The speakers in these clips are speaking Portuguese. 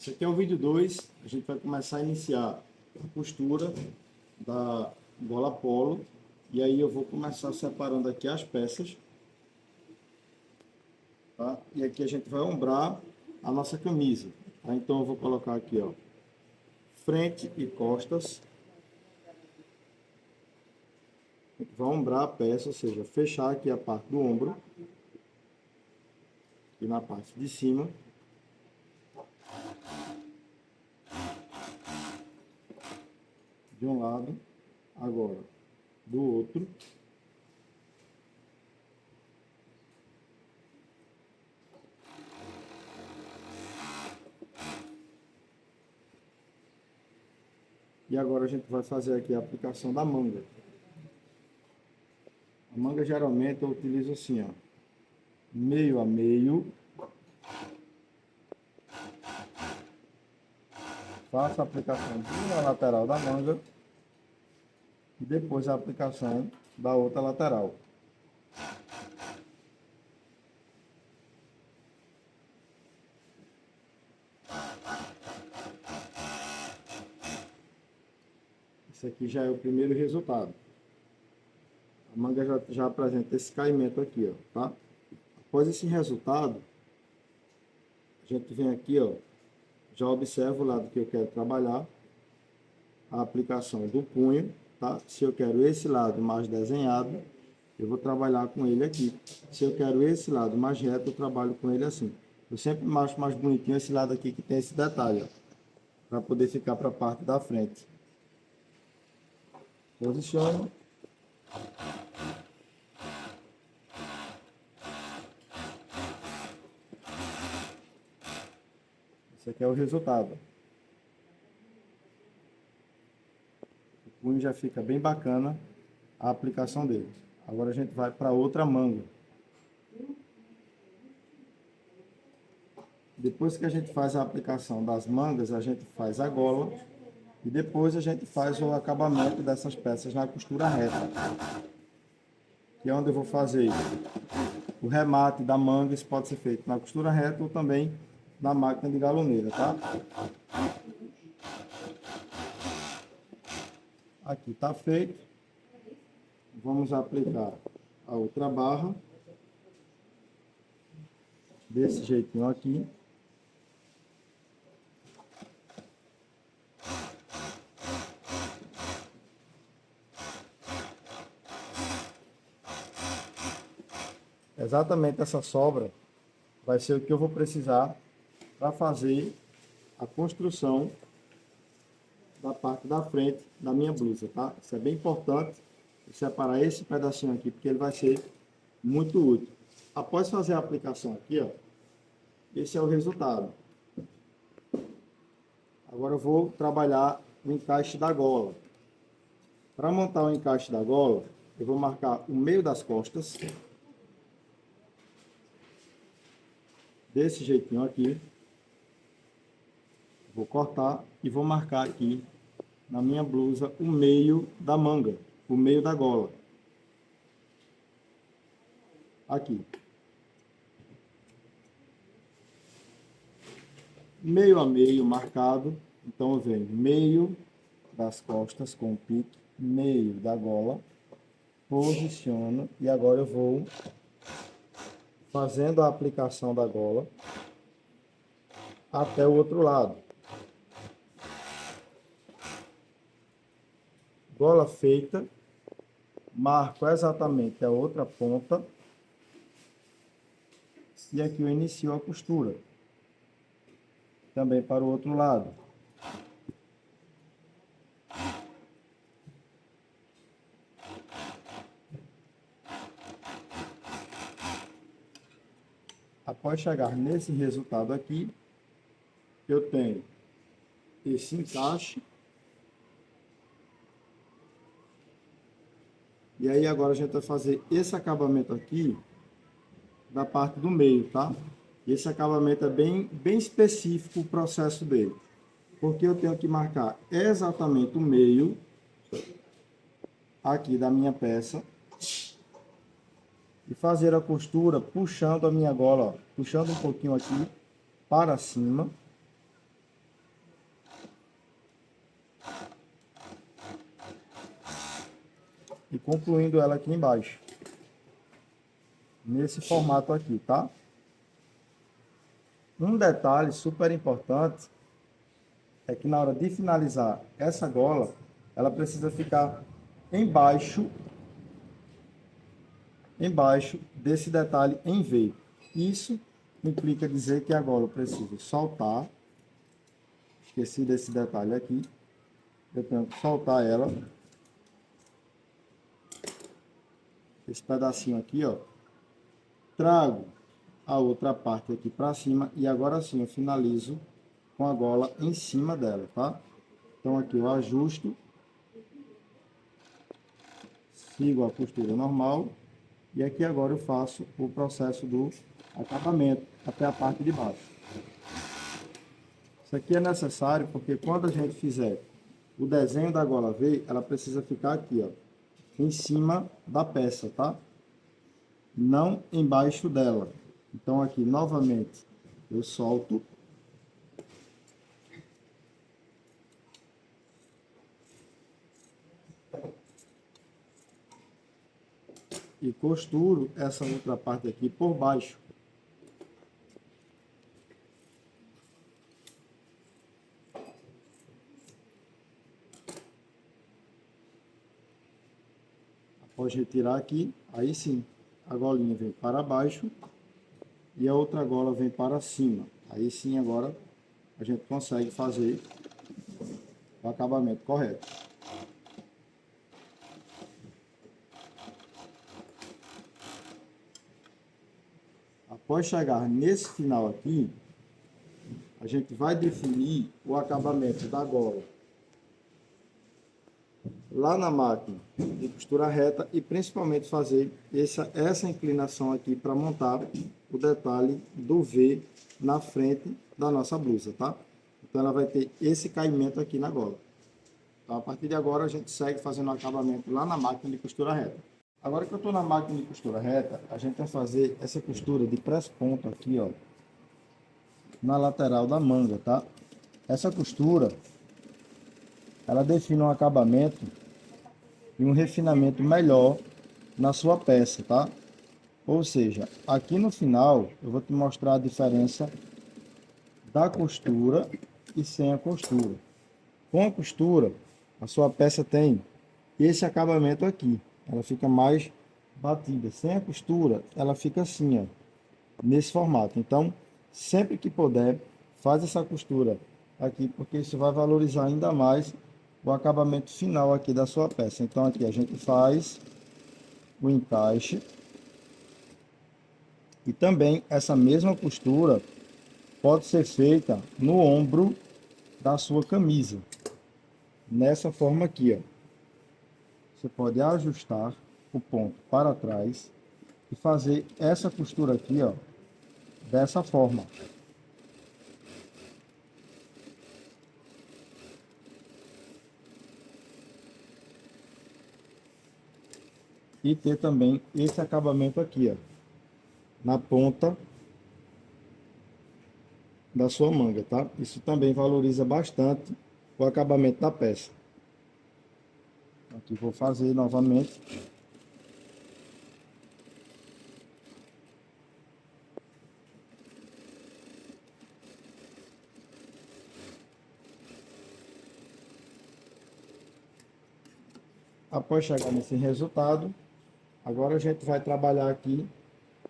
Esse aqui é o vídeo 2. A gente vai começar a iniciar a costura da gola polo. E aí eu vou começar separando aqui as peças. Tá? E aqui a gente vai ombrar a nossa camisa. Tá? Então eu vou colocar aqui, ó, frente e costas. Vai ombrar a peça, ou seja, fechar aqui a parte do ombro. E na parte de cima. De um lado, agora do outro. E agora a gente vai fazer aqui a aplicação da manga. A manga geralmente eu utilizo assim, ó, meio a meio. Faço a aplicação de uma lateral da manga e depois a aplicação da outra lateral. Esse aqui já é o primeiro resultado. A manga já apresenta esse caimento aqui, ó, tá? Após esse resultado, a gente vem aqui, ó, já observa o lado que eu quero trabalhar, a aplicação do punho, tá? Se eu quero esse lado mais desenhado, eu vou trabalhar com ele aqui. Se eu quero esse lado mais reto, eu trabalho com ele assim. Eu sempre acho mais bonitinho esse lado aqui que tem esse detalhe, ó, para poder ficar para a parte da frente. Posiciono. Esse aqui é o resultado. O punho já fica bem bacana a aplicação dele. Agora a gente vai para outra manga. Depois que a gente faz a aplicação das mangas, a gente faz a gola e depois a gente faz o acabamento dessas peças na costura reta. Que é onde eu vou fazer o remate da manga. Isso pode ser feito na costura reta ou também na máquina de galoneira, tá? Aqui está feito. Vamos aplicar a outra barra. Desse jeitinho aqui. Exatamente essa sobra vai ser o que eu vou precisar para fazer a construção da parte da frente da minha blusa, tá? Isso é bem importante, separar esse pedacinho aqui, porque ele vai ser muito útil. Após fazer a aplicação aqui, ó, esse é o resultado. Agora eu vou trabalhar o encaixe da gola. Para montar o encaixe da gola, eu vou marcar o meio das costas. Desse jeitinho aqui. Vou cortar e vou marcar aqui na minha blusa o meio da manga, o meio da gola. Aqui. Meio a meio marcado. Então eu venho meio das costas com o pique, meio da gola, posiciono e agora eu vou fazendo a aplicação da gola até o outro lado. Gola feita, marco exatamente a outra ponta e aqui eu inicio a costura. Também para o outro lado. Após chegar nesse resultado aqui, eu tenho esse encaixe. E aí agora a gente vai fazer esse acabamento aqui da parte do meio, tá? Esse acabamento é bem específico o processo dele. Porque eu tenho que marcar exatamente o meio aqui da minha peça e fazer a costura puxando a minha gola, ó, puxando um pouquinho aqui para cima e concluindo ela aqui embaixo. Nesse formato aqui, tá? Um detalhe super importante é que na hora de finalizar essa gola, ela precisa ficar embaixo desse detalhe em V. Isso implica dizer que agora eu preciso soltar. Esqueci desse detalhe aqui. Eu tenho que soltar ela. Esse pedacinho aqui, ó. Trago a outra parte aqui para cima e agora sim eu finalizo com a gola em cima dela, tá? Então aqui eu ajusto, sigo a costura normal e aqui agora eu faço o processo do acabamento até a parte de baixo. Isso aqui é necessário porque quando a gente fizer o desenho da gola V, ela precisa ficar aqui, ó, em cima da peça, tá? Não embaixo dela. Então aqui novamente eu solto. E costuro essa outra parte aqui por baixo. Após retirar aqui, aí sim, a golinha vem para baixo e a outra gola vem para cima. Aí sim, agora a gente consegue fazer o acabamento correto. Após chegar nesse final aqui, a gente vai definir o acabamento da gola lá na máquina de costura reta e principalmente fazer essa inclinação aqui para montar o detalhe do V na frente da nossa blusa, tá? Então ela vai ter esse caimento aqui na gola. Então a partir de agora a gente segue fazendo o acabamento lá na máquina de costura reta. Agora que eu estou na máquina de costura reta, a gente vai fazer essa costura de press-ponto aqui, ó, na lateral da manga, tá? Essa costura, ela define um acabamento e um refinamento melhor na sua peça, tá? Ou seja, aqui no final eu vou te mostrar a diferença da costura e sem a costura. Com a costura, a sua peça tem esse acabamento aqui, ela fica mais batida. Sem a costura, ela fica assim, ó, nesse formato. Então, sempre que puder, faz essa costura aqui, porque isso vai valorizar ainda mais o acabamento final aqui da sua peça. Então aqui a gente faz o encaixe e também essa mesma costura pode ser feita no ombro da sua camisa, nessa forma aqui, ó. Você pode ajustar o ponto para trás e fazer essa costura aqui, ó, dessa forma. E ter também esse acabamento aqui, ó, na ponta da sua manga, tá? Isso também valoriza bastante o acabamento da peça. Aqui vou fazer novamente. Após chegar nesse resultado, agora a gente vai trabalhar aqui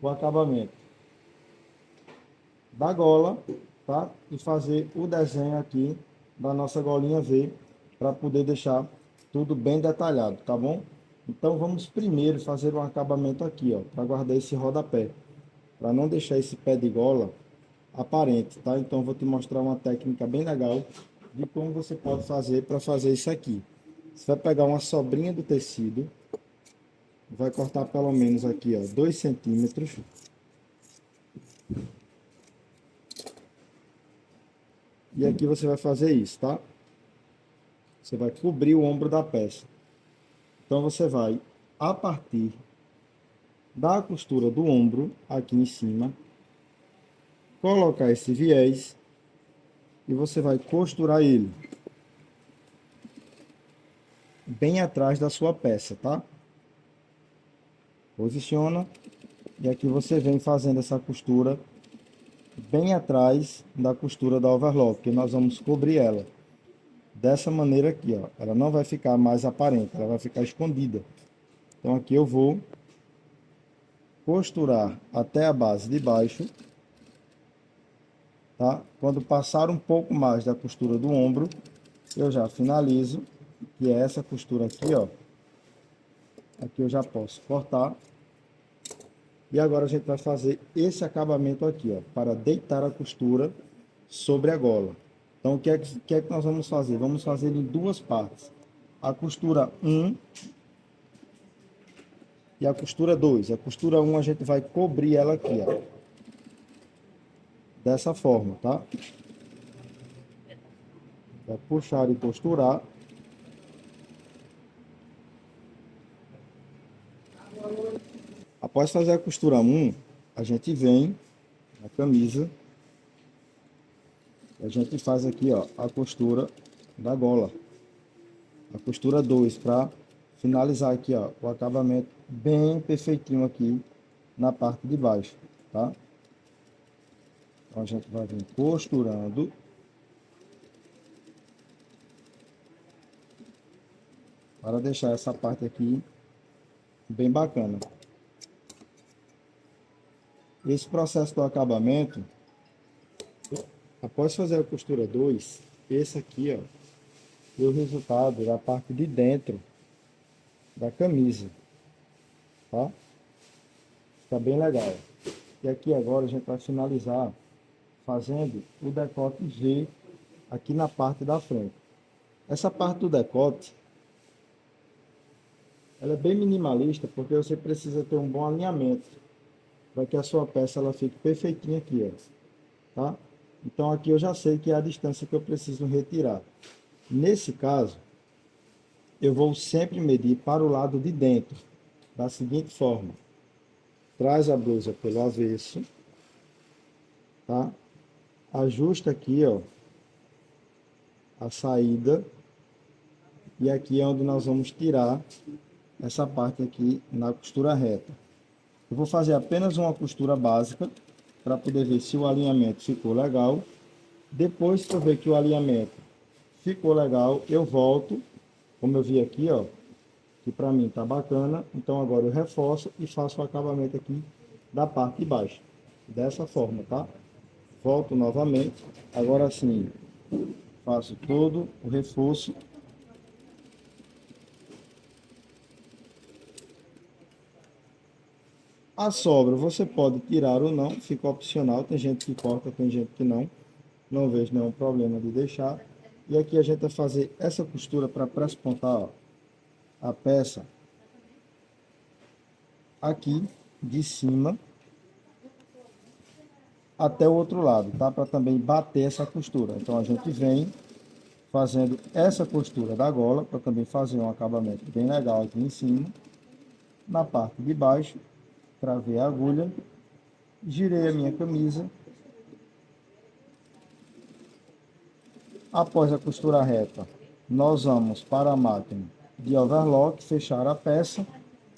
o acabamento da gola, tá? E fazer o desenho aqui da nossa golinha V, para poder deixar tudo bem detalhado, tá bom? Então vamos primeiro fazer um acabamento aqui, ó, para guardar esse rodapé, para não deixar esse pé de gola aparente, tá? Então vou te mostrar uma técnica bem legal de como você pode fazer para fazer isso aqui. Você vai pegar uma sobrinha do tecido, vai cortar pelo menos aqui, ó, 2 centímetros. E aqui você vai fazer isso, tá? Você vai cobrir o ombro da peça. Então você vai, a partir da costura do ombro, aqui em cima, colocar esse viés e você vai costurar ele bem atrás da sua peça, tá? Posiciona e aqui você vem fazendo essa costura bem atrás da costura da overlock, que nós vamos cobrir ela. Dessa maneira aqui, ó, ela não vai ficar mais aparente, ela vai ficar escondida. Então aqui eu vou costurar até a base de baixo, tá? Quando passar um pouco mais da costura do ombro, eu já finalizo, que é essa costura aqui, ó. Aqui eu já posso cortar. E agora a gente vai fazer esse acabamento aqui, ó, para deitar a costura sobre a gola. Então, o que é que nós vamos fazer? Vamos fazer em duas partes. A costura 1 e a costura 2. A costura 1 a gente vai cobrir ela aqui, ó. Dessa forma, tá? Vai puxar e costurar. Após fazer a costura 1, a gente vem na camisa. A gente faz aqui, ó, a costura da gola. A costura 2 para finalizar aqui, ó, o acabamento bem perfeitinho aqui na parte de baixo, tá? Então a gente vai vir costurando. Para deixar essa parte aqui bem bacana. Esse processo do acabamento, após fazer a costura 2, esse aqui, ó, é o resultado da parte de dentro da camisa, tá? Fica bem legal. E aqui agora a gente vai finalizar fazendo o decote G aqui na parte da frente. Essa parte do decote, ela é bem minimalista porque você precisa ter um bom alinhamento para que a sua peça ela fique perfeitinha aqui, ó, tá? Então aqui eu já sei que é a distância que eu preciso retirar. Nesse caso, eu vou sempre medir para o lado de dentro, da seguinte forma. Traz a blusa pelo avesso, tá? Ajusta aqui, ó, a saída. E aqui é onde nós vamos tirar essa parte aqui na costura reta. Eu vou fazer apenas uma costura básica para poder ver se o alinhamento ficou legal. Depois que eu ver que o alinhamento ficou legal, eu volto, como eu vi aqui, ó, que para mim tá bacana. Então agora eu reforço e faço o acabamento aqui da parte de baixo. Dessa forma, tá? Volto novamente. Agora sim, faço todo o reforço. A sobra você pode tirar ou não, fica opcional. Tem gente que corta, tem gente que não. Não vejo nenhum problema de deixar. E aqui a gente vai fazer essa costura para pré-pontar, ó, a peça aqui de cima até o outro lado, tá? Para também bater essa costura. Então a gente vem fazendo essa costura da gola para também fazer um acabamento bem legal aqui em cima. Na parte de baixo, travei a agulha, girei a minha camisa. Após a costura reta, nós vamos para a máquina de overlock, fechar a peça.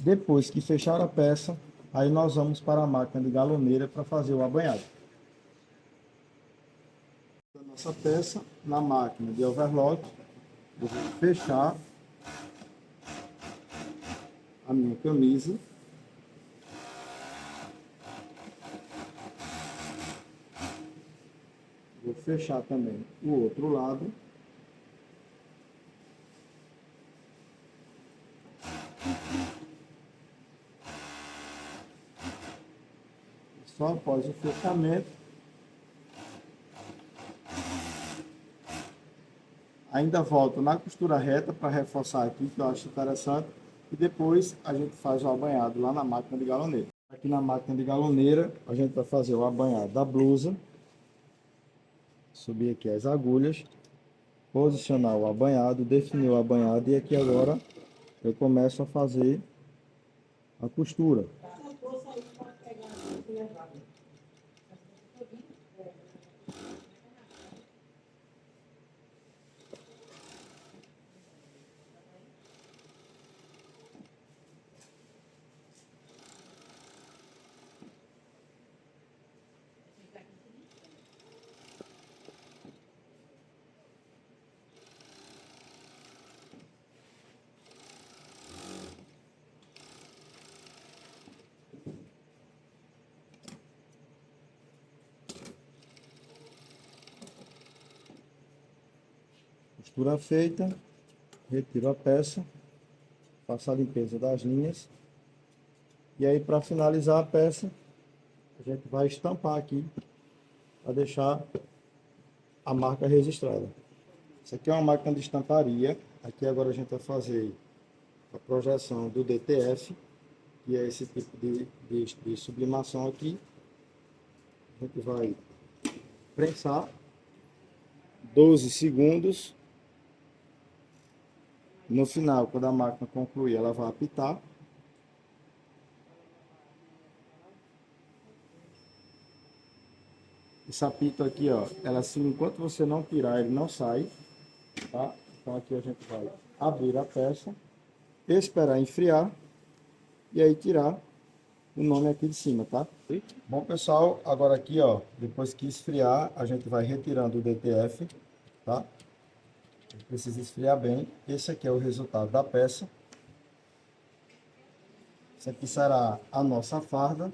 Depois que fechar a peça, aí nós vamos para a máquina de galoneira para fazer o abanhado. Nossa peça na máquina de overlock, eu vou fechar a minha camisa. Vou fechar também o outro lado. Só após o fechamento, ainda volto na costura reta para reforçar aqui, que eu acho interessante. E depois a gente faz o abanhado lá na máquina de galoneira. Aqui na máquina de galoneira, a gente vai fazer o abanhado da blusa. Subir aqui as agulhas, posicionar o abanhado, definir o abanhado, e aqui agora eu começo a fazer a costura. Costura feita, retiro a peça, faço a limpeza das linhas. E aí, para finalizar a peça, a gente vai estampar aqui para deixar a marca registrada. Isso aqui é uma máquina de estamparia. Aqui agora a gente vai fazer a projeção do DTF, que é esse tipo de sublimação aqui. A gente vai prensar 12 segundos. No final, quando a máquina concluir, ela vai apitar. Esse apito aqui, ó, ela assim, enquanto você não tirar, ele não sai, tá? Então aqui a gente vai abrir a peça, esperar esfriar e aí tirar o nome aqui de cima, tá? Bom, pessoal, agora aqui, ó, depois que esfriar, a gente vai retirando o DTF, tá? Precisa esfriar bem. Esse aqui é o resultado da peça. Esse aqui será a nossa farda.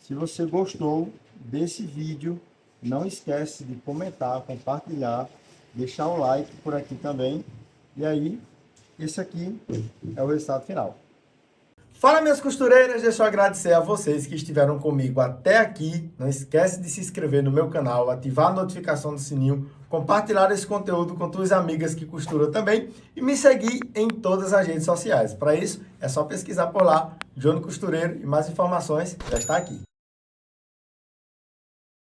Se você gostou desse vídeo, não esquece de comentar, compartilhar, deixar o like por aqui também. E aí, esse aqui é o resultado final. Fala, minhas costureiras, deixa eu agradecer a vocês que estiveram comigo até aqui. Não esquece de se inscrever no meu canal, ativar a notificação do sininho, compartilhar esse conteúdo com tuas amigas que costuram também e me seguir em todas as redes sociais. Para isso, é só pesquisar por lá, Johnny Costureiro, e mais informações já está aqui.